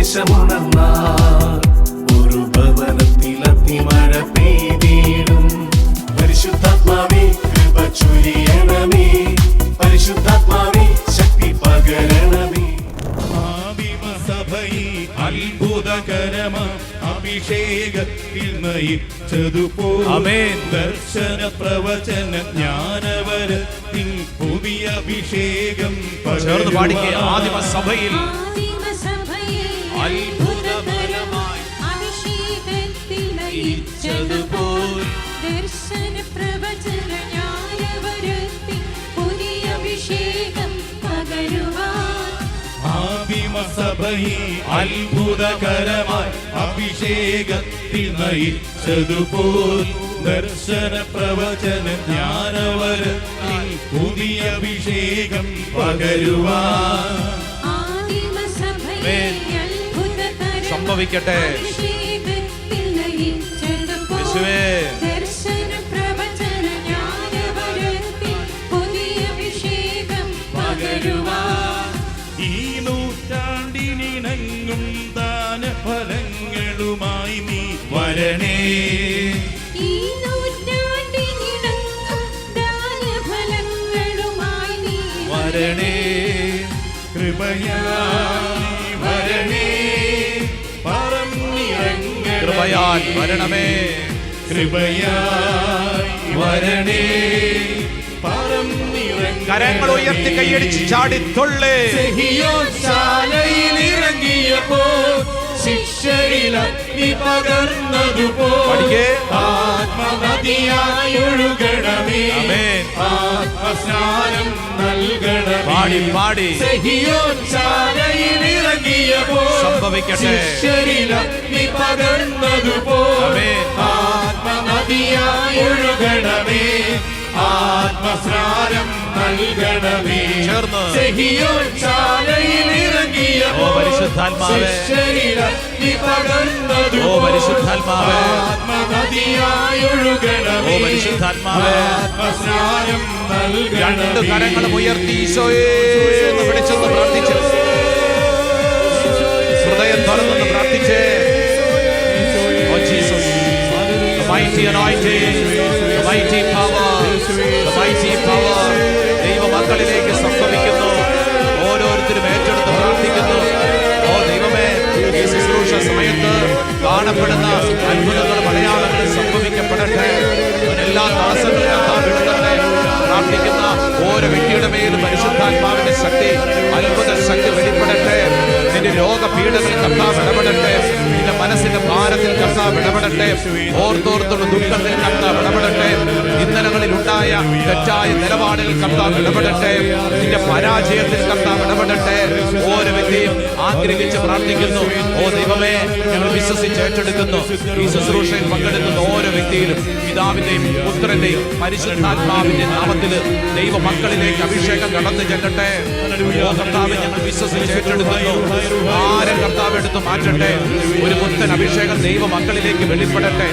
സന്ദേശമുണർന്നാൽ ഒരു ഭവനത്തിൽ അഗ്നിമഴ പെയ്തിടും. പരിശുദ്ധാത്മാവേ കൃപ ചൊരിയണമേ, പരിശുദ്ധാത്മാവേ ശക്തി പകരണമേ. അത്ഭുതകരമ അഭിഷേകത്തിൽ നയിച്ചതുപോലെ ദർശന പ്രവചന ജ്ഞാനവരത്തിൻ പുതിയ അഭിഷേകം ചേർന്ന് പാടിക്കേ. ആദിമസഭയിൽ അത്ഭുതകരമായി അഭിഷേകത്തിൽ നയിച്ചതുപോലെ ദർശന പ്രവചന ജ്ഞാനവരത്തിൻ പുതിയ അഭിഷേകം പകരുവാൻ ആദിമസഭയിൽ അത്ഭുതകരമായി അഭിഷേകത്തിൽ നയിച്ചതുപോലെ ദർശന പ്രവചന ജ്ഞാനവരത്തിൻ പുതിയ അഭിഷേകം പകരുവാൻ സംഭവിക്കട്ടെ. യേശുവേ ദർശന പ്രവചന ജ്ഞാനവരത്തിൻ പുതിയ അഭിഷേകം പകരുവാൻ ഈ നൂറ്റാണ്ടിനിണങ്ങും ദാനഫലങ്ങളുമായി നീ വരണേ. ഈ നൂറ്റാണ്ടിനിണങ്ങും ദാനഫലങ്ങളുമായി നീ വരണേ. കൃപയായി വരണേ, പറന്നിറങ്ങണേ. കൃപയാൽ വരണമേ, കൃപയായി വരണേ, പറന്നിറങ്ങണേ. കരങ്ങൾ ഉയർത്തി കൈയടിച്ച് ചാടിത്തുള്ളേ. സിഹിയോൻ ശാലയിലിറങ്ങിയപ്പോൾ ശിക്ഷയിൽ അഗ്നി പകർന്നതുപോലെ ആത്മനദിയായി ഒഴുകണമേ, ആത്മസ്നാനം നൽകണമേ. പാടി പാടി സിഹിയോൻ ശാലയിലിറങ്ങിയപ്പോൾ സംഭവിക്കട്ടെ. ശിക്ഷയിൽ അഗ്നി പകർന്നതുപോലെ ആത്മനദിയായി ഒഴുകണമേ, ആത്മസ്നാനം നൽകണമേ. ചേർന്ന് സിഹിയോൻ ശാലയിലിറങ്ങിയപ്പോൾ പരിശുദ്ധാത്മാവേ, ശിക്ഷയിൽ അഗ്നി പകർന്നതുപോലെ പരിശുദ്ധാത്മാവേ, ആത്മനദിയായി ഒഴുകണമേ, പരിശുദ്ധാത്മാവേ, ആത്മസ്നാനം നൽകണമേ. രണ്ട് കരങ്ങളും ഉയർത്തി ഈശോയെ എന്ന് വിളിച്ചെന്ന് പ്രാർത്ഥിച്ച് ഹൃദയം തുറന്നെന്ന് പ്രാർത്ഥിച്ചേ. Oh Jesus, the mighty anointing, the mighty power, the mighty power ദൈവമക്കളിലേക്ക് സംഭവിക്കുന്നു. ഓരോരുത്തരും ഏറ്റെടുത്ത് പ്രാർത്ഥിക്കുന്നു. ഓ ദൈവമേ, ഈ ശുശ്രൂഷ സമയത്ത് കാണപ്പെടുന്ന അത്ഭുതങ്ങളും അടയാളങ്ങളും സംഭവിക്കപ്പെടട്ടെ. എല്ലാ തടസ്സങ്ങളും കർത്താവിടട്ടെ. പ്രാർത്ഥിക്കുന്ന ഓരോ വ്യക്തിയുടെ മേലും പരിശുദ്ധാത്മാവിന്റെ ശക്തി, അത്ഭുത ശക്തി വെളിപ്പെടട്ടെ. നിന്റെ രോഗപീഠകൾ കർത്താവ് ഇടപെടട്ടെ. നിന്റെ മനസ്സിന്റെ ഭാരത്തിൽ കർത്താവ് ഇടപെടട്ടെ. ഓർത്തോർത്തുള്ള ദുഃഖത്തിൽ കർത്താവ് ഇടപെടട്ടെ. ഇന്നലകളിൽ ഉണ്ടായ തെറ്റായ നിലപാടുകൾ കർത്താവ് ഇടപെടട്ടെ. നിന്റെ പരാജയത്തിൽ കർത്താവ് ഇടപെടട്ടെ. ഓരോ വ്യക്തിയും ആഗ്രഹിച്ച് പ്രാർത്ഥിക്കുന്നു. ഓ ദൈവമേ, ഞങ്ങൾ വിശ്വസിച്ച് ഏറ്റെടുക്കുന്നു. ഈ ശുശ്രൂഷയിൽ പങ്കെടുക്കുന്ന ഓരോ വ്യക്തിയിലും പിതാവിന്റെയും പുത്രന്റെയും പരിശുദ്ധാത്മാവിന്റെ നാമത്തിൽ ദൈവ മക്കളിലേക്ക് അഭിഷേകം കടന്നു ചെല്ലട്ടെ. ഓ കർത്താവ്, ഞങ്ങൾ വിശ്വസിച്ച് ഏറ്റെടുക്കുന്നു. ഭാരം കർത്താവ് എടുത്തു മാറ്റട്ടെ. ഒരു പുത്തൻ അഭിഷേകം ദൈവ മക്കളിലേക്ക് വെളിപ്പെടട്ടെ.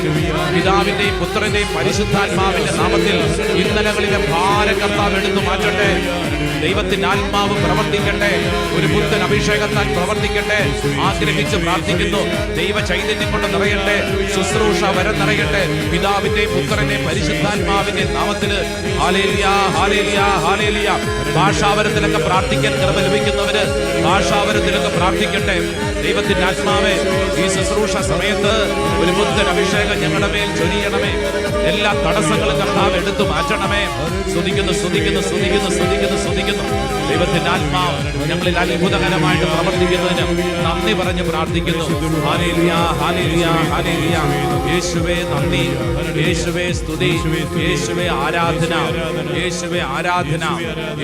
പിതാവിന്റെയും പുത്രന്റെയും പരിശുദ്ധാത്മാവിന്റെ നാമത്തിൽ ഇന്നലകളിലെ ഭാരം കർത്താവ് എടുത്തു മാറ്റട്ടെ. ദൈവത്തിന്റെ ആത്മാവ് പ്രവർത്തിക്കട്ടെ. ഒരു പുത്തൻ അഭിഷേകത്താൽ പ്രവർത്തിക്കട്ടെ. ആഗ്രഹിച്ച് പ്രാർത്ഥിക്കുന്നു. ദൈവ ചൈതന്യം കൊണ്ട് നിറയട്ടെ. ശുശ്രൂഷ വരം നിറയട്ടെ. പിതാവിന്റെയും പുത്രന്റെയും പരിശുദ്ധാത്മാവിന്റെ നാമത്തില് ഹല്ലേലൂയ, ഹല്ലേലൂയ, ഹല്ലേലൂയ. ഭാഷാവരത്തിലൊക്കെ പ്രാർത്ഥിക്കാൻ കൃപ ലഭിക്കുന്നവര് ഭാഷാവരത്തിലൊക്കെ പ്രാർത്ഥിക്കട്ടെ. ദൈവത്തിന്റെ ആത്മാവേ, ഈ ശുശ്രൂഷ സമയത്ത് ഒരു പുത്തൻ അഭിഷേകം ഞങ്ങളുടെ മേൽ ചൊരിയണമേ. എല്ലാ തടസ്സങ്ങളും കർത്താവ് എടുത്തു മാറ്റണമേ. സ്തുതിക്കുന്നു, സ്തുതിക്കുന്നു, സ്തുതിക്കുന്നു, സ്തുതിക്കുന്നു, സ്തുതിക്കുന്നു. ദൈവത്തിന്റെ ആത്മാവ് ഞങ്ങളിൽ അത്ഭുതകരമായിട്ട് പ്രവർത്തിക്കുന്നതിന് നന്ദി പറഞ്ഞ് പ്രാർത്ഥിക്കുന്നു. Hallelujah, hallelujah, hallelujah. യേശുവേ നന്ദി, യേശുവേ സ്തുതി, യേശുവേ ആരാധന, യേശുവേ ആരാധന,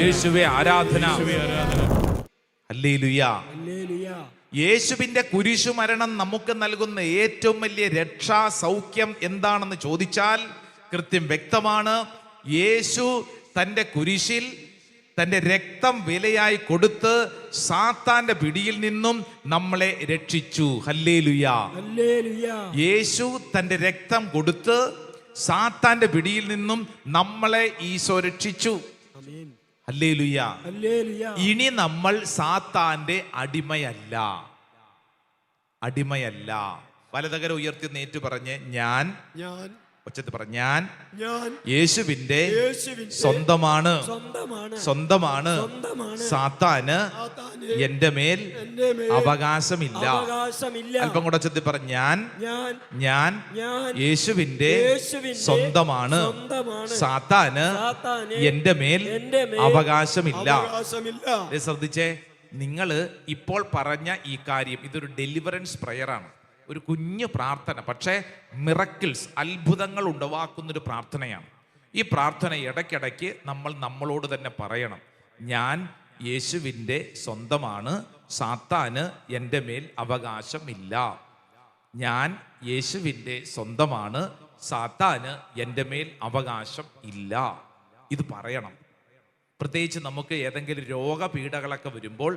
യേശുവേ ആരാധന. ഹല്ലേലൂയ. യേശുവിന്റെ കുരിശുമരണം നമുക്ക് നൽകുന്ന ഏറ്റവും വലിയ രക്ഷാ സൗഖ്യം എന്താണെന്ന് ചോദിച്ചാൽ കൃത്യം വ്യക്തമാണ്. യേശു തൻ്റെ കുരിശിൽ തൻ്റെ രക്തം വിലയായി കൊടുത്ത് സാത്താന്റെ പിടിയിൽ നിന്നും നമ്മളെ രക്ഷിച്ചു. ഹല്ലേലൂയ. യേശു തൻ്റെ രക്തം കൊടുത്ത് സാത്താന്റെ പിടിയിൽ നിന്നും നമ്മളെ ഈശോ രക്ഷിച്ചു. ഹല്ലേലൂയ. ഇനി നമ്മൾ സാത്താന്റെ അടിമയല്ല. അടിമയല്ല. വലതുകരം ഉയർത്തി നേറ്റു പറഞ്ഞ് ഞാൻ ഞാൻ ഒച്ചത്തിൽ പറഞ്ഞ ഞാൻ ഞാൻ യേശുവിന്റെ യേശുവിന്റെ സ്വന്തമാണ് സ്വന്തമാണ് സ്വന്തമാണ് സ്വന്തമാണ്. സാത്താന് സാത്താന് എന്റെ മേൽ എന്റെ മേൽ അവകാശമില്ല. അവകാശമില്ല. അല്പം കൂടെ ഒച്ചത്തിൽ പറഞ്ഞ ഞാൻ ഞാൻ ഞാൻ ഞാൻ യേശുവിന്റെ യേശുവിന്റെ സ്വന്തമാണ് സ്വന്തമാണ്. സാത്താന് സാത്താന് എന്റെ മേൽ എന്റെ മേൽ അവകാശമില്ല. അവകാശമില്ല. ദേ ശ്രദ്ധിച്ചേ, നിങ്ങൾ ഇപ്പോൾ പറഞ്ഞ ഈ കാര്യം ഇതൊരു ഡെലിവറൻസ് പ്രയറാണ്, ഒരു കുഞ്ഞു പ്രാർത്ഥന. പക്ഷേ മിറക്കിൾസ്, അത്ഭുതങ്ങൾ ഉളവാക്കുന്നൊരു പ്രാർത്ഥനയാണ്. ഈ പ്രാർത്ഥന ഇടയ്ക്കിടയ്ക്ക് നമ്മൾ നമ്മളോട് തന്നെ പറയണം. ഞാൻ യേശുവിൻ്റെ സ്വന്തമാണ്, സാത്താന് എൻ്റെ മേൽ അവകാശമില്ല. ഞാൻ യേശുവിൻ്റെ സ്വന്തമാണ്, സാത്താന് എൻ്റെ മേൽ അവകാശം ഇല്ല. ഇത് പറയണം. പ്രത്യേകിച്ച് നമുക്ക് ഏതെങ്കിലും രോഗപീഠകളൊക്കെ വരുമ്പോൾ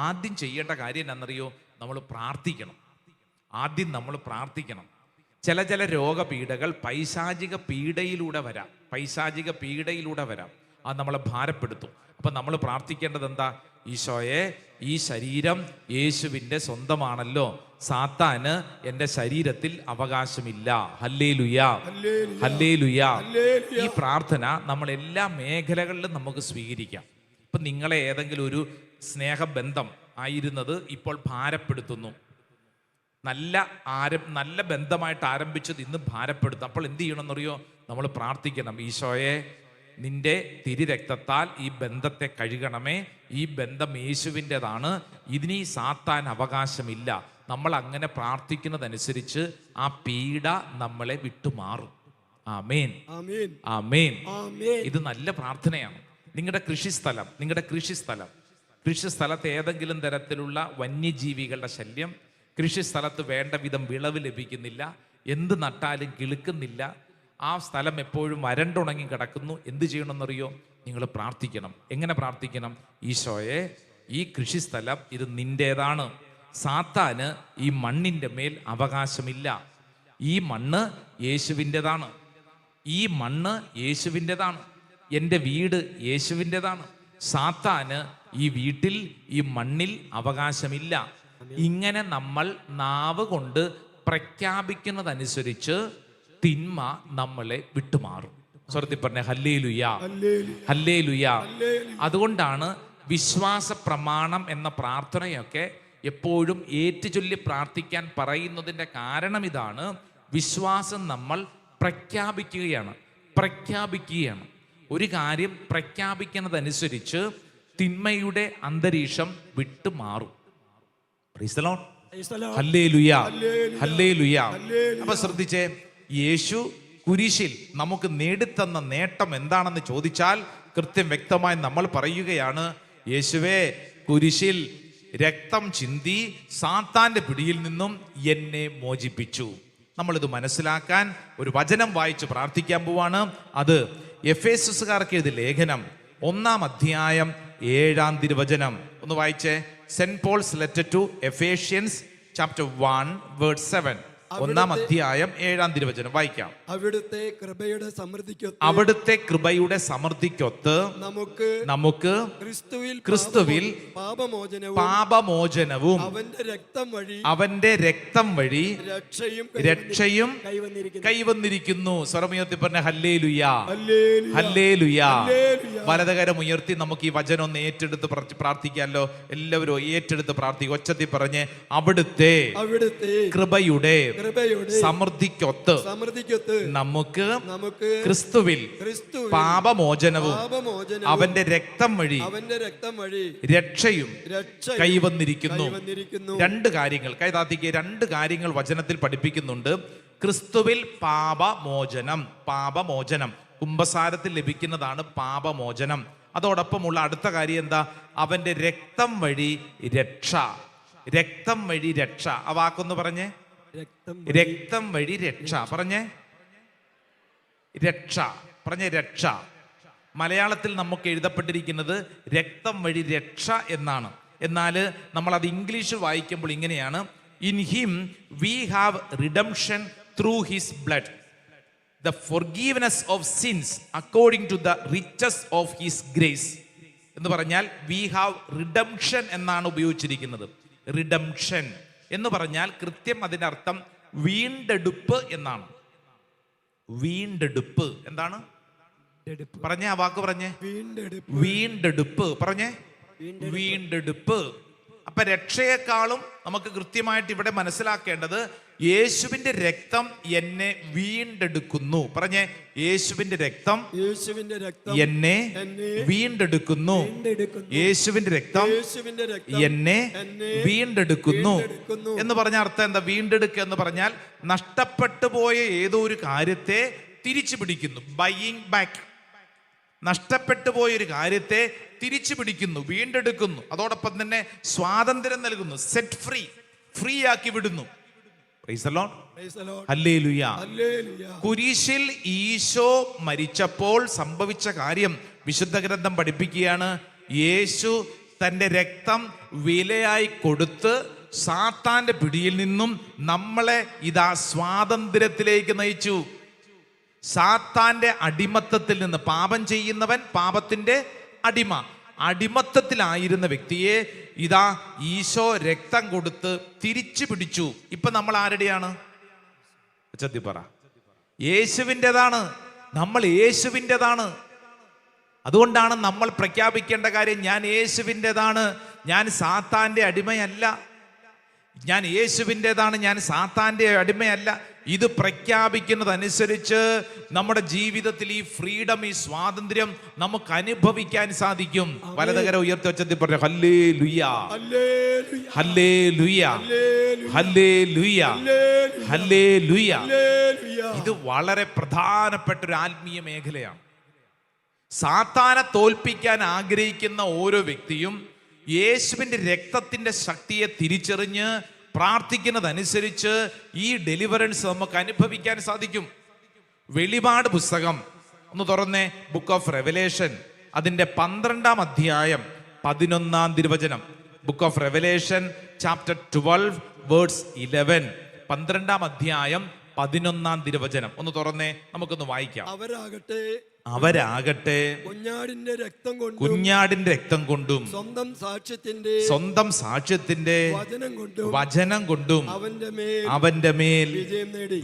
ആദ്യം ചെയ്യേണ്ട കാര്യം എന്താണെന്നറിയോ? നമ്മൾ പ്രാർത്ഥിക്കണം. ആദ്യം നമ്മൾ പ്രാർത്ഥിക്കണം. ചില രോഗപീഠകൾ പൈശാചിക പീഡയിലൂടെ വരാം, പൈശാചിക പീഡയിലൂടെ വരാം. അത് നമ്മളെ ഭാരപ്പെടുത്തും. അപ്പം നമ്മൾ പ്രാർത്ഥിക്കേണ്ടത് എന്താ? ഈശോയെ, ഈ ശരീരം യേശുവിൻ്റെ സ്വന്തമാണല്ലോ, സാത്താന് എൻ്റെ ശരീരത്തിൽ അവകാശമില്ല. ഹല്ലേലൂയാ, ഹല്ലേലൂയാ. ഈ പ്രാർത്ഥന നമ്മൾ എല്ലാ മേഖലകളിലും നമുക്ക് സ്വീകരിക്കാം. ഇപ്പം നിങ്ങളെ ഏതെങ്കിലും ഒരു സ്നേഹബന്ധം ആയിരുന്നത് ഇപ്പോൾ ഭാരപ്പെടുത്തുന്നു, നല്ല ബന്ധമായിട്ട് ആരംഭിച്ചത് ഇന്ന് ഭാരപ്പെടുത്തും. അപ്പോൾ എന്ത് ചെയ്യണമെന്നറിയോ? നമ്മൾ പ്രാർത്ഥിക്കണം. ഈശോയെ, നിന്റെ തിരുരക്തത്താൽ ഈ ബന്ധത്തെ കഴുകണമേ. ഈ ബന്ധം യേശുവിൻ്റെതാണ്, ഇതിന് ഈ സാത്താൻ അവകാശമില്ല. നമ്മൾ അങ്ങനെ പ്രാർത്ഥിക്കുന്നതനുസരിച്ച് ആ പീഡ നമ്മളെ വിട്ടുമാറും. ആമേൻ, ആമേൻ. ഇത് നല്ല പ്രാർത്ഥനയാണ്. നിങ്ങളുടെ കൃഷിസ്ഥലത്ത് ഏതെങ്കിലും തരത്തിലുള്ള വന്യജീവികളുടെ ശല്യം, കൃഷിസ്ഥലത്ത് വേണ്ട വിധം വിളവ് ലഭിക്കുന്നില്ല, എന്ത് നട്ടാലും കിളുക്കുന്നില്ല, ആ സ്ഥലം എപ്പോഴും വരണ്ടുണങ്ങി കിടക്കുന്നു. എന്ത് ചെയ്യണമെന്നറിയോ? നിങ്ങൾ പ്രാർത്ഥിക്കണം. എങ്ങനെ പ്രാർത്ഥിക്കണം? ഈശോയെ, ഈ കൃഷിസ്ഥലം ഇത് നിന്റേതാണ്, സാത്താന് ഈ മണ്ണിൻ്റെ മേൽ അവകാശമില്ല. ഈ മണ്ണ് യേശുവിൻ്റെതാണ്, ഈ മണ്ണ് യേശുവിൻ്റെതാണ്, എൻ്റെ വീട് യേശുവിൻ്റെതാണ്, സാത്താന് ഈ വീട്ടിൽ ഈ മണ്ണിൽ അവകാശമില്ല. ഇങ്ങനെ നമ്മൾ നാവ് കൊണ്ട് പ്രഖ്യാപിക്കുന്നതനുസരിച്ച് തിന്മ നമ്മളെ വിട്ടുമാറും. സ്വർത്തി പറഞ്ഞ ഹല്ലേലൂയാ, ഹല്ലേലൂയാ. അതുകൊണ്ടാണ് വിശ്വാസ പ്രമാണം എന്ന പ്രാർത്ഥനയൊക്കെ എപ്പോഴും ഏറ്റുചൊല്ലി പ്രാർത്ഥിക്കാൻ പറയുന്നതിൻ്റെ കാരണം ഇതാണ്. വിശ്വാസം നമ്മൾ പ്രഖ്യാപിക്കുകയാണ്. ഒരു കാര്യം പ്രഖ്യാപിക്കുന്നതനുസരിച്ച് തിന്മയുടെ അന്തരീക്ഷം വിട്ടുമാറും. അപ്പൊ ശ്രദ്ധിച്ചേ, യേശു കുരിശിൽ നമുക്ക് നേടിത്തന്ന നേട്ടം എന്താണെന്ന് ചോദിച്ചാൽ കൃത്യം വ്യക്തമായി നമ്മൾ പറയുകയാണ്, യേശുവേ, കുരിശിൽ രക്തം ചിന്തി സാത്താന്റെ പിടിയിൽ നിന്നും എന്നെ മോചിപ്പിച്ചു. നമ്മളിത് മനസ്സിലാക്കാൻ ഒരു വചനം വായിച്ച് പ്രാർത്ഥിക്കാൻ പോവാണ്. അത് എഫേസുകാർക്ക് എഴുതിയ ലേഖനം 1-ാം അധ്യായം 7-ാം തിരുവചനം. ഒന്ന് വായിച്ചേ. Saint Paul's letter to Ephesians chapter 1 verse 7. 1-ാം അധ്യായം 7-ാം തിരുവചനം വായിക്കാം. അവിടുത്തെ കൃപയുടെ സമൃദ്ധിക്കൊത്ത് നമുക്ക് ക്രിസ്തുവിൽ പാപമോചനവും അവന്റെ രക്തം വഴി രക്ഷയും കൈവന്നിരിക്കുന്നു. സ്വരമുയർത്തി പറഞ്ഞ ഹല്ലേലൂയാ, ഹല്ലേലൂയാ. വലതുകരം ഉയർത്തി നമുക്ക് ഈ വചനം ഒന്ന് ഏറ്റെടുത്ത് പ്രാർത്ഥിക്കാമല്ലോ. എല്ലാവരും ഏറ്റെടുത്ത് പ്രാർത്ഥിക്കും. ഒച്ചത്തിൽ പറഞ്ഞ്, അവിടുത്തെ കൃപയുടെ സമൃദ്ധിക്കൊത്ത് നമുക്ക് ക്രിസ്തുവിൽ പാപമോചനവും അവന്റെ രക്തം വഴി രക്ഷയും കൈവന്നിരിക്കുന്നു. രണ്ട് കാര്യങ്ങൾ കൈതാത്തിക്ക്, രണ്ട് കാര്യങ്ങൾ വചനത്തിൽ പഠിപ്പിക്കുന്നുണ്ട്. ക്രിസ്തുവിൽ പാപമോചനം കുംഭസാരത്തിൽ ലഭിക്കുന്നതാണ് പാപമോചനം. അതോടൊപ്പമുള്ള അടുത്ത കാര്യം എന്താ? അവന്റെ രക്തം വഴി രക്ഷ. ആ വാക്കൊന്ന് പറഞ്ഞേ. രക്തം വഴി രക്ഷ. പറഞ്ഞേ രക്ഷ. മലയാളത്തിൽ നമുക്ക് എഴുതപ്പെട്ടിരിക്കുന്നത് രക്തം വഴി രക്ഷ എന്നാണ്. എന്നാൽ നമ്മൾ അത് ഇംഗ്ലീഷിൽ വായിക്കുമ്പോൾ ഇങ്ങനെയാണ്: in him we have redemption through his blood, the forgiveness of sins according to the riches of his grace. എന്ന് പറഞ്ഞാൽ we have redemption എന്നാണ് ഉപയോഗിച്ചിരിക്കുന്നത്. റിഡംഷൻ എന്ന് പറഞ്ഞാൽ കൃത്യം അതിൻ്റെ അർത്ഥം വീണ്ടെടുപ്പ് എന്നാണ്. വീണ്ടെടുപ്പ് എന്താണ്? പറഞ്ഞേ, ആ വാക്ക് പറഞ്ഞേ. വീണ്ടെടുപ്പ് പറഞ്ഞേ. വീണ്ടെടുപ്പ്. അപ്പൊ രക്ഷയെക്കാളും നമുക്ക് കൃത്യമായിട്ട് ഇവിടെ മനസ്സിലാക്കേണ്ടത് യേശുവിന്റെ രക്തം എന്നെ വീണ്ടെടുക്കുന്നു. പറഞ്ഞേ, യേശുവിന്റെ രക്തം എന്നെ വീണ്ടെടുക്കുന്നു. യേശുവിന്റെ രക്തം എന്നെ വീണ്ടെടുക്കുന്നു എന്ന് പറഞ്ഞ അർത്ഥം എന്താ? വീണ്ടെടുക്കുക എന്ന് പറഞ്ഞാൽ നഷ്ടപ്പെട്ടു പോയ ഏതോ ഒരു കാര്യത്തെ തിരിച്ചു പിടിക്കുന്നു. Buying back. നഷ്ടപ്പെട്ടു പോയൊരു കാര്യത്തെ തിരിച്ചു പിടിക്കുന്നു, വീണ്ടെടുക്കുന്നു. അതോടൊപ്പം തന്നെ സ്വാതന്ത്ര്യം നൽകുന്നു, സെറ്റ് ഫ്രീ, ഫ്രീ ആക്കി വിടുന്നു. Price the lord. ഹല്ലേലൂയ. കുരിശിൽ ഈശോ മരിച്ചപ്പോൾ സംഭവിച്ച കാര്യം വിശുദ്ധ ഗ്രന്ഥം പഠിപ്പിക്കുകയാണ്. യേശു തന്റെ രക്തം വിലയായി കൊടുത്ത് സാത്താന്റെ പിടിയിൽ നിന്നും നമ്മളെ ഇതാ സ്വാതന്ത്ര്യത്തിലേക്ക് നയിച്ചു. സാത്താന്റെ അടിമത്തത്തിൽ നിന്ന്, പാപം ചെയ്യുന്നവൻ പാപത്തിന്റെ അടിമ, അടിമത്തത്തിലായിരുന്ന വ്യക്തിയെ ഇതാ ഈശോ രക്തം കൊടുത്ത് തിരിച്ചു പിടിച്ചു. ഇപ്പൊ നമ്മൾ ആരുടെയാണ്? പറ. യേശുവിൻ്റെതാണ്. നമ്മൾ യേശുവിൻ്റെതാണ്. അതുകൊണ്ടാണ് നമ്മൾ പ്രഖ്യാപിക്കേണ്ട കാര്യം, ഞാൻ യേശുവിൻ്റെതാണ്, ഞാൻ സാത്താന്റെ അടിമയല്ല. ഞാൻ യേശുവിൻ്റെതാണ്, ഞാൻ സാത്താന്റെ അടിമയല്ല. ഇത് പ്രഖ്യാപിക്കുന്നതനുസരിച്ച് നമ്മുടെ ജീവിതത്തിൽ ഈ ഫ്രീഡം, ഈ സ്വാതന്ത്ര്യം നമുക്ക് അനുഭവിക്കാൻ സാധിക്കും. വലതുകര ഉയർത്തി വെച്ചതി പറഞ്ഞു ഹല്ലേലൂയ, ഹല്ലേലൂയ, ഹല്ലേലൂയ, ഹല്ലേലൂയ. ഇത് വളരെ പ്രധാനപ്പെട്ട ഒരു ആത്മീയ മേഖലയാണ്. സാത്താനെ തോൽപ്പിക്കാൻ ആഗ്രഹിക്കുന്ന ഓരോ വ്യക്തിയും യേശുവിന്റെ രക്തത്തിന്റെ ശക്തിയെ തിരിച്ചറിഞ്ഞ് പ്രാർത്ഥിക്കുന്നതനുസരിച്ച് ഈ ഡെലിവറൻസ് നമുക്ക് അനുഭവിക്കാൻ സാധിക്കും. വെളിപാട് പുസ്തകം ഒന്ന് തുറന്നേ. ബുക്ക് ഓഫ് റെവലേഷൻ അതിന്റെ 12-ാം അധ്യായം 11-ാം തിരുവചനം. Book of Revelation chapter 12 verse 11. 12-ാം അധ്യായം 11-ാം തിരുവചനം ഒന്ന് തുറന്നേ, നമുക്കൊന്ന് വായിക്കാം. അവരാകട്ടെ കുഞ്ഞാടിന്റെ രക്തം കൊണ്ടും സ്വന്തം സാക്ഷ്യത്തിന്റെ വചനം കൊണ്ടും അവന്റെ മേൽ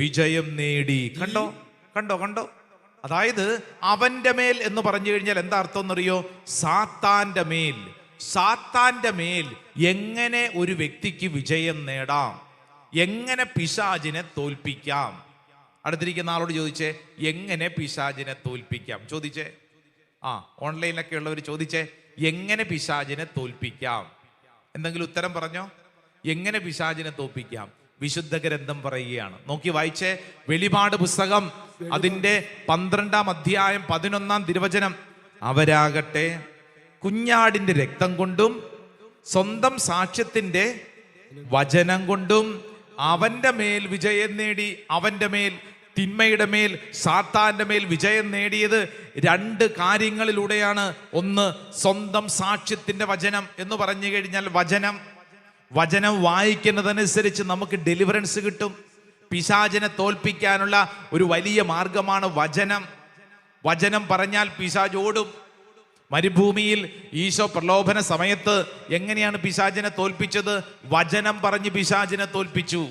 വിജയം നേടി. കണ്ടോ കണ്ടോ കണ്ടോ? അതായത് അവന്റെ മേൽ എന്ന് പറഞ്ഞു കഴിഞ്ഞാൽ എന്താ അർത്ഥം എന്നറിയോ? സാത്താന്റെ മേൽ. സാത്താന്റെ മേൽ എങ്ങനെ ഒരു വ്യക്തിക്ക് വിജയം നേടാം, എങ്ങനെ പിശാചിനെ തോൽപ്പിക്കാം. അടുത്തിരിക്കുന്ന ആളോട് ചോദിച്ചേ, എങ്ങനെ പിശാചിനെ തോൽപ്പിക്കാം? ചോദിച്ചേ. ഓൺലൈനിലൊക്കെ ഉള്ളവർ ചോദിച്ചേ, എങ്ങനെ പിശാചിനെ തോൽപ്പിക്കാം? എന്തെങ്കിലും ഉത്തരം പറഞ്ഞോ? എങ്ങനെ പിശാചിനെ തോൽപ്പിക്കാം? വിശുദ്ധ ഗ്രന്ഥം പറയുകയാണ്. നോക്കി വായിച്ചേ. വെളിപാട് പുസ്തകം അതിന്റെ 12-ാം അധ്യായം 11-ാം തിരുവചനം. അവരാകട്ടെ കുഞ്ഞാടിന്റെ രക്തം കൊണ്ടും സ്വന്തം സാക്ഷ്യത്തിന്റെ വചനം കൊണ്ടും അവന്റെ മേൽ വിജയം നേടി. അവന്റെ മേൽ, തിന്മയുടെ മേൽ, സാത്താന്റെ മേൽ വിജയം നേടിയത് 2 കാര്യങ്ങളിലൂടെയാണ്. ഒന്ന്, സ്വന്തം സാക്ഷ്യത്തിന്റെ വചനം എന്ന് പറഞ്ഞു കഴിഞ്ഞാൽ വചനം വായിക്കുന്നതനുസരിച്ച് നമുക്ക് ഡെലിവറൻസ് കിട്ടും. പിശാചിനെ തോൽപ്പിക്കാനുള്ള ഒരു വലിയ മാർഗമാണ് വചനം. വചനം പറഞ്ഞാൽ പിശാച് ഓടും. മരുഭൂമിയിൽ ഈശോ പ്രലോഭന സമയത്ത് എങ്ങനെയാണ് പിശാചിനെ തോൽപ്പിച്ചത്? വചനം പറഞ്ഞ് പിശാചിനെ തോൽപ്പിച്ചു.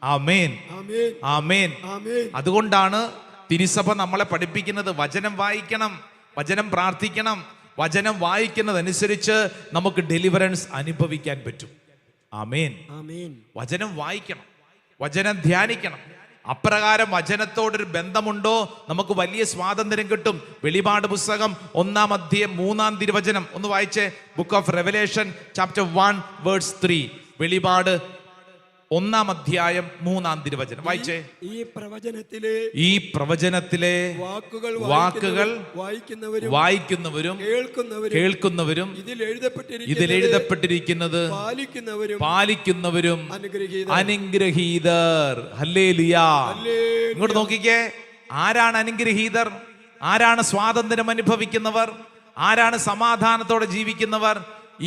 ആമേൻ, ആമേൻ. അതുകൊണ്ടാണ് തിരുസഭ നമ്മളെ പഠിപ്പിക്കുന്നത് വചനം വായിക്കണം, വചനം പ്രാർത്ഥിക്കണം. വചനം വായിക്കുന്നതനുസരിച്ച് നമുക്ക് ഡെലിവറൻസ് അനുഭവിക്കാൻ പറ്റും. ആമേൻ. വചനം വായിക്കണം, വചനം ധ്യാനിക്കണം. അപ്രകാരം വചനത്തോടൊരു ബന്ധമുണ്ടോ നമുക്ക് വലിയ സ്വാതന്ത്ര്യം കിട്ടും. വെളിപാട് പുസ്തകം 1-ാം അധ്യായം 3-ാം തിരുവചനം ഒന്ന് വായിച്ചേ. Book of Revelation chapter 1 verse 3. വെളിപാട് 1-ാം അധ്യായം 3-ാം തിരുവചനം വായിച്ചേ. ഈ പ്രവചനത്തിലെ വാക്കുകൾ വായിക്കുന്നവരും കേൾക്കുന്നവരും ഇതിൽ എഴുതപ്പെട്ടിരിക്കുന്നത് പാലിക്കുന്നവരും അനുഗ്രഹീതർ. ഹല്ലേലൂയ. ഇങ്ങോട്ട് നോക്കിക്കേ. ആരാണ് അനുഗ്രഹീതർ? ആരാണ് സ്വാതന്ത്ര്യം അനുഭവിക്കുന്നവർ? ആരാണ് സമാധാനത്തോടെ ജീവിക്കുന്നവർ?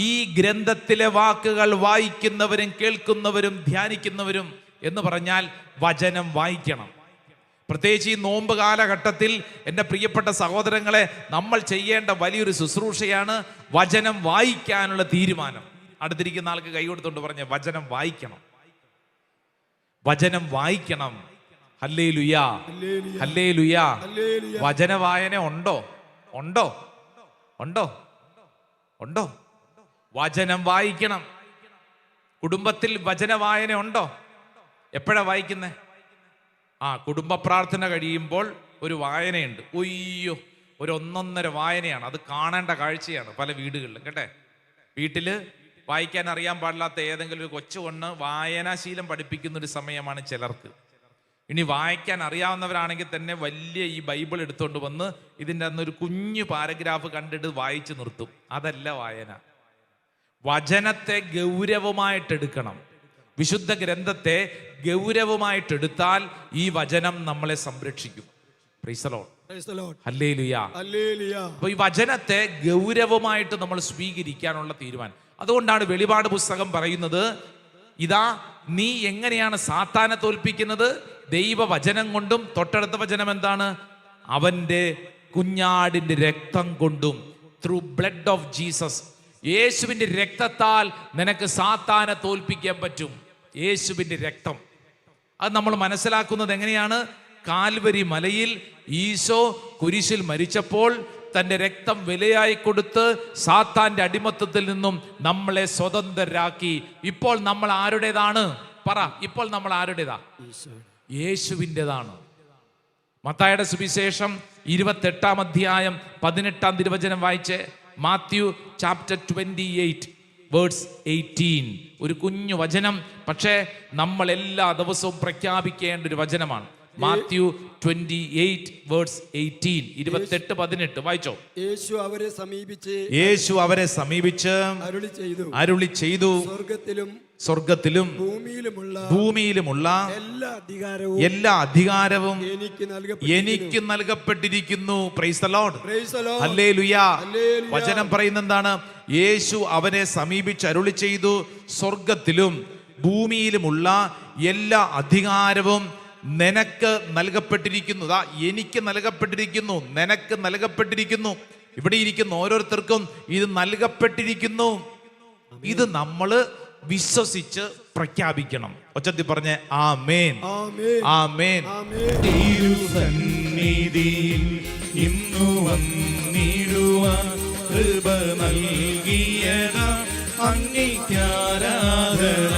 ഈ ഗ്രന്ഥത്തിലെ വാക്കുകൾ വായിക്കുന്നവരും കേൾക്കുന്നവരും ധ്യാനിക്കുന്നവരും എന്ന് പറഞ്ഞാൽ വചനം വായിക്കണം. പ്രത്യേകിച്ച് ഈ നോമ്പ് കാലഘട്ടത്തിൽ എൻ്റെ പ്രിയപ്പെട്ട സഹോദരങ്ങളെ, നമ്മൾ ചെയ്യേണ്ട വലിയൊരു ശുശ്രൂഷയാണ് വചനം വായിക്കാനുള്ള തീരുമാനം. അടുത്തിരിക്കുന്ന ആൾക്ക് കൈ കൊടുത്തുകൊണ്ട് പറഞ്ഞ വചനം വായിക്കണം. വചനം വായിക്കണം. ഹല്ലേലൂയാ, ഹല്ലേലൂയ. ഹല്ലേലൂയാ. ഹല്ലേലൂയ. വചന വായന ഉണ്ടോ? ഉണ്ടോ? ഉണ്ടോ? ഉണ്ടോ? വചനം വായിക്കണം. കുടുംബത്തിൽ വചന വായന ഉണ്ടോ? എപ്പോഴാ വായിക്കുന്നേ? കുടുംബ പ്രാർത്ഥന കഴിയുമ്പോൾ ഒരു വായനയുണ്ട്. ഒയ്യോ, ഒരു 1.5 വായനയാണ്. അത് കാണേണ്ട കാഴ്ചയാണ് പല വീടുകളിലും കേട്ടെ. വീട്ടില് വായിക്കാൻ അറിയാൻ പാടില്ലാത്ത ഏതെങ്കിലും ഒരു കൊച്ചു കൊണ്ട് വായനാശീലം പഠിപ്പിക്കുന്ന ഒരു സമയമാണ് ചിലർക്ക്. ഇനി വായിക്കാൻ അറിയാവുന്നവരാണെങ്കിൽ തന്നെ വലിയ ഈ ബൈബിൾ എടുത്തുകൊണ്ട് വന്ന് ഇതിൻ്റെ അന്നൊരു കുഞ്ഞു പാരഗ്രാഫ് കണ്ടിട്ട് വായിച്ചു നിർത്തും. അതല്ല വായന. വചനത്തെ ഗൗരവമായിട്ടെടുക്കണം. വിശുദ്ധ ഗ്രന്ഥത്തെ ഗൗരവമായിട്ടെടുത്താൽ ഈ വചനം നമ്മളെ സംരക്ഷിക്കും. Price the Lord. Praise the Lord. Hallelujah. Hallelujah. അപ്പൊ ഈ വചനത്തെ ഗൗരവമായിട്ട് നമ്മൾ സ്വീകരിക്കാനുള്ള തീരുമാനം. അതുകൊണ്ടാണ് വെളിപാട് പുസ്തകം പറയുന്നത്, ഇതാ നീ എങ്ങനെയാണ് സാത്താനെ തോൽപ്പിക്കുന്നത്? ദൈവവചനം കൊണ്ടും. തൊട്ടടുത്ത വചനം എന്താണ്? അവന്റെ കുഞ്ഞാടിന്റെ രക്തം കൊണ്ടും. Through blood of Jesus. യേശുവിന്റെ രക്തത്താൽ നിനക്ക് സാത്താനെ തോൽപ്പിക്കാൻ പറ്റും. യേശുവിന്റെ രക്തം. അത് നമ്മൾ മനസ്സിലാക്കുന്നത് എങ്ങനെയാണ്? കാൽവരി മലയിൽ ഈശോ കുരിശിൽ മരിച്ചപ്പോൾ തൻ്റെ രക്തം വിലയായി കൊടുത്ത് സാത്താന്റെ അടിമത്തത്തിൽ നിന്നും നമ്മളെ സ്വതന്ത്രരാക്കി. ഇപ്പോൾ നമ്മൾ ആരുടേതാണ്? പറ, ഇപ്പോൾ നമ്മൾ ആരുടേതാ? യേശുവിൻ്റെതാണ്. മത്തായിയുടെ സുവിശേഷം 28-ാം അധ്യായം 18-ാം തിരുവചനം വായിച്ചേ. Matthew chapter 28 verse 18. ഒരു കുഞ്ഞു വചനം, പക്ഷേ നമ്മൾ എല്ലാ ദിവസവും പ്രഖ്യാപിക്കേണ്ട ഒരു വചനമാണ്. മാത്യു 28 വേഴ്സ് 18, 28-18 വായിച്ചോ. യേശു അവരെ സമീപിച്ച് അരുളി ചെയ്തു, സ്വർഗത്തിലും ഭൂമിയിലുമുള്ള എല്ലാ അധികാരവും എനിക്ക് നൽകപ്പെട്ടിരിക്കുന്നു. Praise the lord. ഹല്ലേലൂയ. വചനം പറയുന്ന എന്താണ്? യേശു അവനെ സമീപിച്ച് അരുളി ചെയ്തു, സ്വർഗത്തിലും ഭൂമിയിലുമുള്ള എല്ലാ അധികാരവും നിനക്ക് നൽകപ്പെട്ടിരിക്കുന്നു. എനിക്ക് നൽകപ്പെട്ടിരിക്കുന്നു, നിനക്ക് നൽകപ്പെട്ടിരിക്കുന്നു. ഇവിടെ ഇരിക്കുന്ന ഓരോരുത്തർക്കും ഇത് നൽകപ്പെട്ടിരിക്കുന്നു. ഇത് നമ്മള് വിശ്വസിച്ച് പ്രഖ്യാപിക്കണം. ഒച്ചത്തിൽ പറഞ്ഞേ ആമേൻ, ആമേൻ. തിരുസന്നിധിയിൽ ഇന്നു വന്നിടുവാൻ കൃപ നൽകിയത അങ്ങേക്കാരാധന.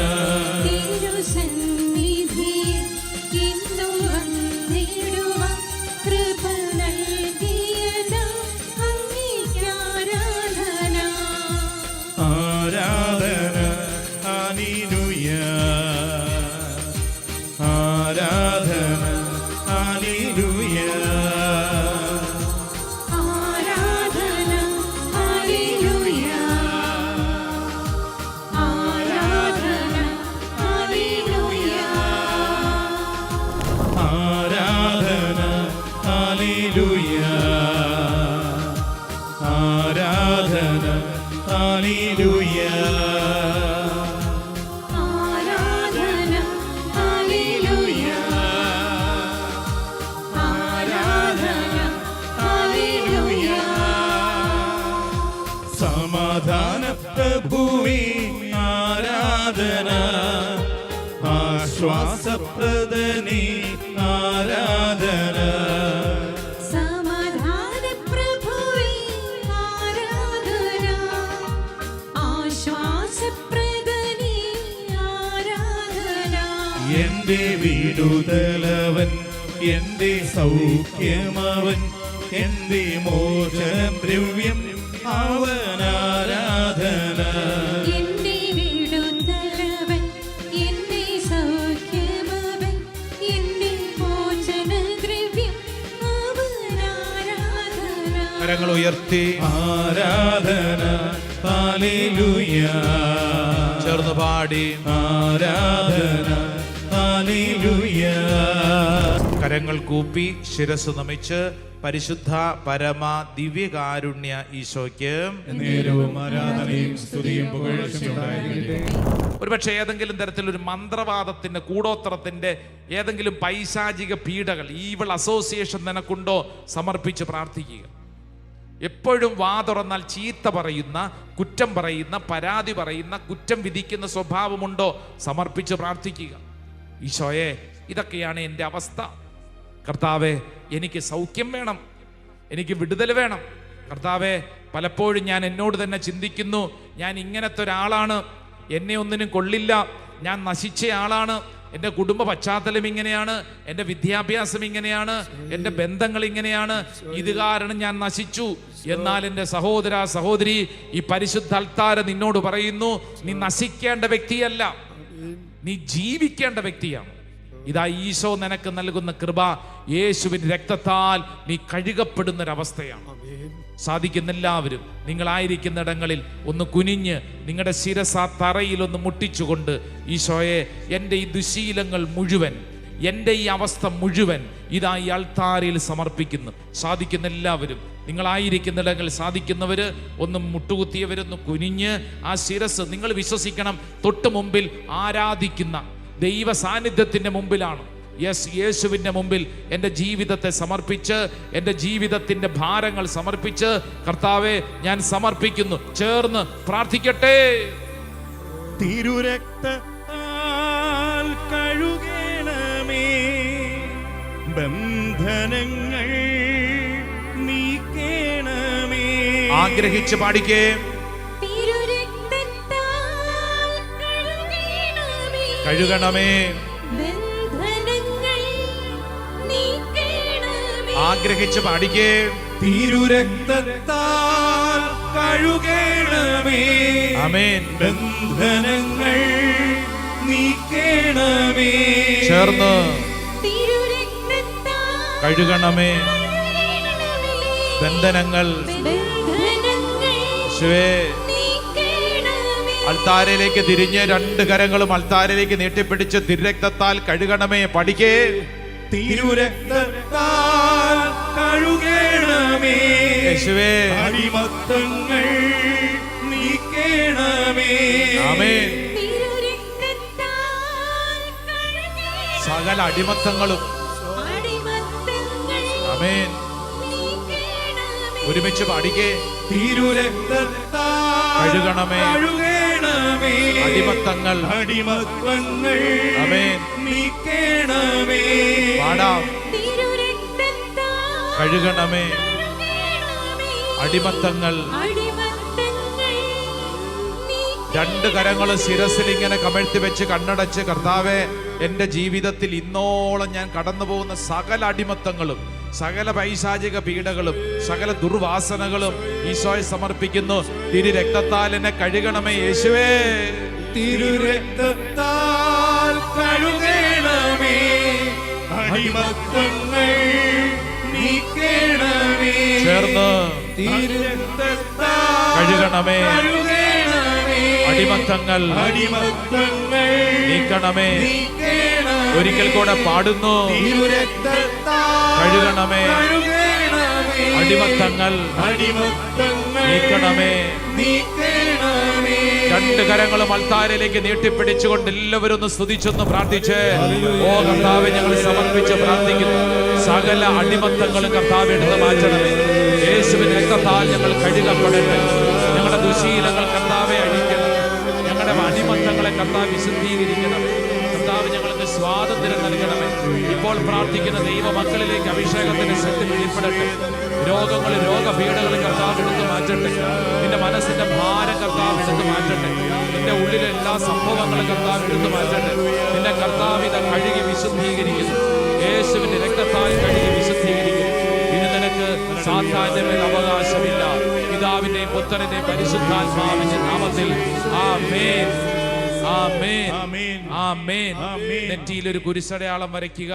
സമാധാന പ്രഭുവേ ആരാധന, ആശ്വാസപ്രദനേ ആരാധന. സമാധാന പ്രഭുവേ ആരാധന, ആശ്വാസപ്രദനേ ആരാധന. എന്റെ വിടുതലവൻ, എന്റെ സൗഖ്യമവൻ, എന്റെ മോചന ദ്രവ്യം അവനാരാധന. എന്റെ വിടുതലവൻ, എന്റെ സൗഖ്യമവൻ, എന്റെ മോചനദ്രവ്യം അവനാരാധന. കരങ്ങൾ ഉയർത്തി ആരാധന. ഹല്ലേലൂയ. ചേർന്ന് പാടി ആരാധന. ഹല്ലേലൂയ. കരങ്ങൾ കൂപ്പി ശിരസ് നമിച്ച് പരിശുദ്ധ പരമ ദിവ്യകാരുണ്യ ഈശോയ്ക്ക് നേരവും ആരാധനയും സ്തുതിയും പുകഴ്ചയും ഉണ്ടായിരിക്കട്ടെ. ഒരുപക്ഷെ ഏതെങ്കിലും തരത്തിലൊരു മന്ത്രവാദത്തിന്റെ കൂടോത്രത്തിന്റെ ഏതെങ്കിലും പൈശാചിക പീഡകൾ, ഈവിൾ അസോസിയേഷൻ നിനക്കുണ്ടോ? സമർപ്പിച്ച് പ്രാർത്ഥിക്കുക. എപ്പോഴും വാ തുറന്നാൽ ചീത്ത പറയുന്ന, കുറ്റം പറയുന്ന, പരാതി പറയുന്ന, കുറ്റം വിധിക്കുന്ന സ്വഭാവമുണ്ടോ? സമർപ്പിച്ച് പ്രാർത്ഥിക്കുക. ഈശോയെ, ഇതൊക്കെയാണ് എൻ്റെ അവസ്ഥ. കർത്താവെ, എനിക്ക് സൗഖ്യം വേണം, എനിക്ക് വിടുതൽ വേണം. കർത്താവെ, പലപ്പോഴും ഞാൻ എന്നോട് തന്നെ ചിന്തിക്കുന്നു, ഞാൻ ഇങ്ങനത്തെ ഒരാളാണ്, എന്നെ ഒന്നിനും കൊള്ളില്ല, ഞാൻ നശിച്ച ആളാണ്, എൻ്റെ കുടുംബ പശ്ചാത്തലം ഇങ്ങനെയാണ്, എൻ്റെ വിദ്യാഭ്യാസം ഇങ്ങനെയാണ്, എൻ്റെ ബന്ധങ്ങൾ ഇങ്ങനെയാണ്, ഇത് കാരണം ഞാൻ നശിച്ചു. എന്നാൽ എൻ്റെ സഹോദര സഹോദരി, ഈ പരിശുദ്ധ അൾത്താര നിന്നോട് പറയുന്നു, നീ നശിക്കേണ്ട വ്യക്തിയല്ല, നീ ജീവിക്കേണ്ട വ്യക്തിയാണ്. ഇതാ ഈശോ നിനക്ക് നൽകുന്ന കൃപ, യേശുവിൻ രക്തത്താൽ നീ കഴുകപ്പെടുന്നൊരവസ്ഥയാണ്. സാധിക്കുന്ന എല്ലാവരും നിങ്ങളായിരിക്കുന്നിടങ്ങളിൽ ഒന്ന് കുനിഞ്ഞ് നിങ്ങളുടെ ശിരസ തറയിൽ ഒന്ന് മുട്ടിച്ചുകൊണ്ട്, ഈശോയെ, എൻ്റെ ഈ ദുശീലങ്ങൾ മുഴുവൻ, എൻ്റെ ഈ അവസ്ഥ മുഴുവൻ ഇതാ ഈ അൾത്താരയിൽ സമർപ്പിക്കുന്നു. സാധിക്കുന്ന എല്ലാവരും നിങ്ങളായിരിക്കുന്നിടങ്ങളിൽ, സാധിക്കുന്നവര് ഒന്ന് മുട്ടുകുത്തിയവരൊന്ന് കുനിഞ്ഞ് ആ ശിരസ്, നിങ്ങൾ വിശ്വസിക്കണം, തൊട്ട് മുമ്പിൽ ആരാധിക്കുന്ന ദൈവ സാന്നിധ്യത്തിൻ്റെ മുമ്പിലാണ്. യേശുവിൻ്റെ മുമ്പിൽ എൻ്റെ ജീവിതത്തെ സമർപ്പിച്ച്, എൻ്റെ ജീവിതത്തിൻ്റെ ഭാരങ്ങൾ സമർപ്പിച്ച്, കർത്താവെ ഞാൻ സമർപ്പിക്കുന്നു. ചേർന്ന് പ്രാർത്ഥിക്കട്ടെ. തിരുരക്തത്താൽ കഴുകണമേ, ബന്ധനങ്ങൾ നീക്കണമേ. ആഗ്രഹിച്ച് പാടിക്കേ. തിരുരക്തത്താൽ കഴുകണമേ, ബന്ധനങ്ങൾ നീക്കണമേ. ആഗ്രഹിച്ച് പാടിക്കേ. തിരുരക്തത്താൽ കഴുകണമേ, ആമേൻ. ബന്ധനങ്ങൾ നീക്കണമേ. ചേർന്ന് തിരുരക്തത്താൽ കഴുകണമേ, ബന്ധനങ്ങൾ യേശുവേ. അൾത്താരയിലേക്ക് തിരിഞ്ഞ് രണ്ട് കരങ്ങളും അൾത്താരയിലേക്ക് നീട്ടിപ്പിടിച്ച് തിരുരക്തത്താൽ കഴുകണമേ പഠിക്കേ. തിരുരക്തത്താൽ കഴുകണമേ, യേശുവേ. അടിമത്തങ്ങൾ നീക്കണമേ. ആമേൻ. സകല അടിമത്തങ്ങളും, ആമേൻ. ഒരുമിച്ച് പാടിക്കേ. തിരുരക്തത്താൽ കഴുകണമേ, കഴുകണമേ, അടിമത്തങ്ങൾ, അടിമത്തങ്ങൾ ആമേൻ. നീക്കണമേ. പാടാം. കഴുകണമേ, അടിമത്തങ്ങൾ. രണ്ട് കരങ്ങളും ശിരസിൽ ഇങ്ങനെ കമഴ്ത്തി വെച്ച് കണ്ണടച്ച്, കർത്താവെ, എൻ്റെ ജീവിതത്തിൽ ഇന്നോളം ഞാൻ കടന്നു പോകുന്ന സകല അടിമത്തങ്ങളും, സകല പൈശാചിക പീഡകളും, സകല ദുർവാസനകളും ഈശോയെ സമർപ്പിക്കുന്നു. തിരുരക്തത്താൽ എന്നെ കഴുകണമേ യേശുവേ. തിരുരക്തത്താൽ കഴുകണമേ, അടിമത്തങ്ങൾ നീക്കണമേ. ചേർന്ന് തിരുരക്തത്താൽ കഴുകണമേ, അടിമത്തങ്ങൾ നീക്കണമേ. ഒരിക്കൽ കൂടെ പാടുന്നു. കഴുകണമേ, അടിമത്തങ്ങൾ നീക്കണമേ. രണ്ട് കരങ്ങളും അൾത്താരയിലേക്ക് നീട്ടിപ്പിടിച്ചുകൊണ്ട് എല്ലാവരും ഒന്ന് സ്തുതിച്ചൊന്ന് പ്രാർത്ഥിച്ച്, ഓ കർത്താവെ, ഞങ്ങൾ സമർപ്പിച്ച് പ്രാർത്ഥിക്കുന്നു. സകല അടിമത്തങ്ങളും കർത്താവ് എടുത്ത് മാറ്റണമേ. യേശുവിന്റെ രക്തത്താൽ ഞങ്ങൾ കഴുകപ്പെടട്ടെ. ഞങ്ങളുടെ ദുശീലങ്ങൾ കർത്താവെ അഴിക്കണം. ഞങ്ങളുടെ അടിമത്തങ്ങളെ കർത്താവ് വിശുദ്ധീകരിക്കണമേ. കർത്താവ് ഞങ്ങൾക്ക് സ്വാതന്ത്ര്യം നൽകണമേ. ഇപ്പോൾ പ്രാർത്ഥിക്കുന്ന ദൈവ മക്കളിലേക്ക് അഭിഷേകത്തിന്റെ ശക്തി വെളിപ്പെടട്ടെ. രോഗങ്ങൾ, രോഗപീഠകൾ കർത്താവ് എടുത്ത് മാറ്റട്ടെ. നിന്റെ മനസ്സിന്റെ ഭാരം കർത്താവ് എടുത്ത് മാറ്റട്ടെ. നിന്റെ ഉള്ളിലെ എല്ലാ സംഭവങ്ങളും കർത്താവ് എടുത്ത് മാറ്റട്ടെ. നിന്നെ കർത്താവ് ഇത് കഴുകി വിശുദ്ധീകരിക്കുന്നു. യേശുവിന്റെ രക്തത്താൽ കഴുകി വിശുദ്ധീകരിക്കുന്നു. ഇനി നിനക്ക് സാത്താന്റെ മേൽ അവകാശമില്ല. പിതാവിന്റെയും പുത്രന്റെയും പരിശുദ്ധാത്മാവിന്റെ നാമത്തിൽ ആമേൻ, ആമേൻ, ആമേൻ. നെറ്റിയിൽ ഒരു കുരിശടയാളം വരയ്ക്കുക.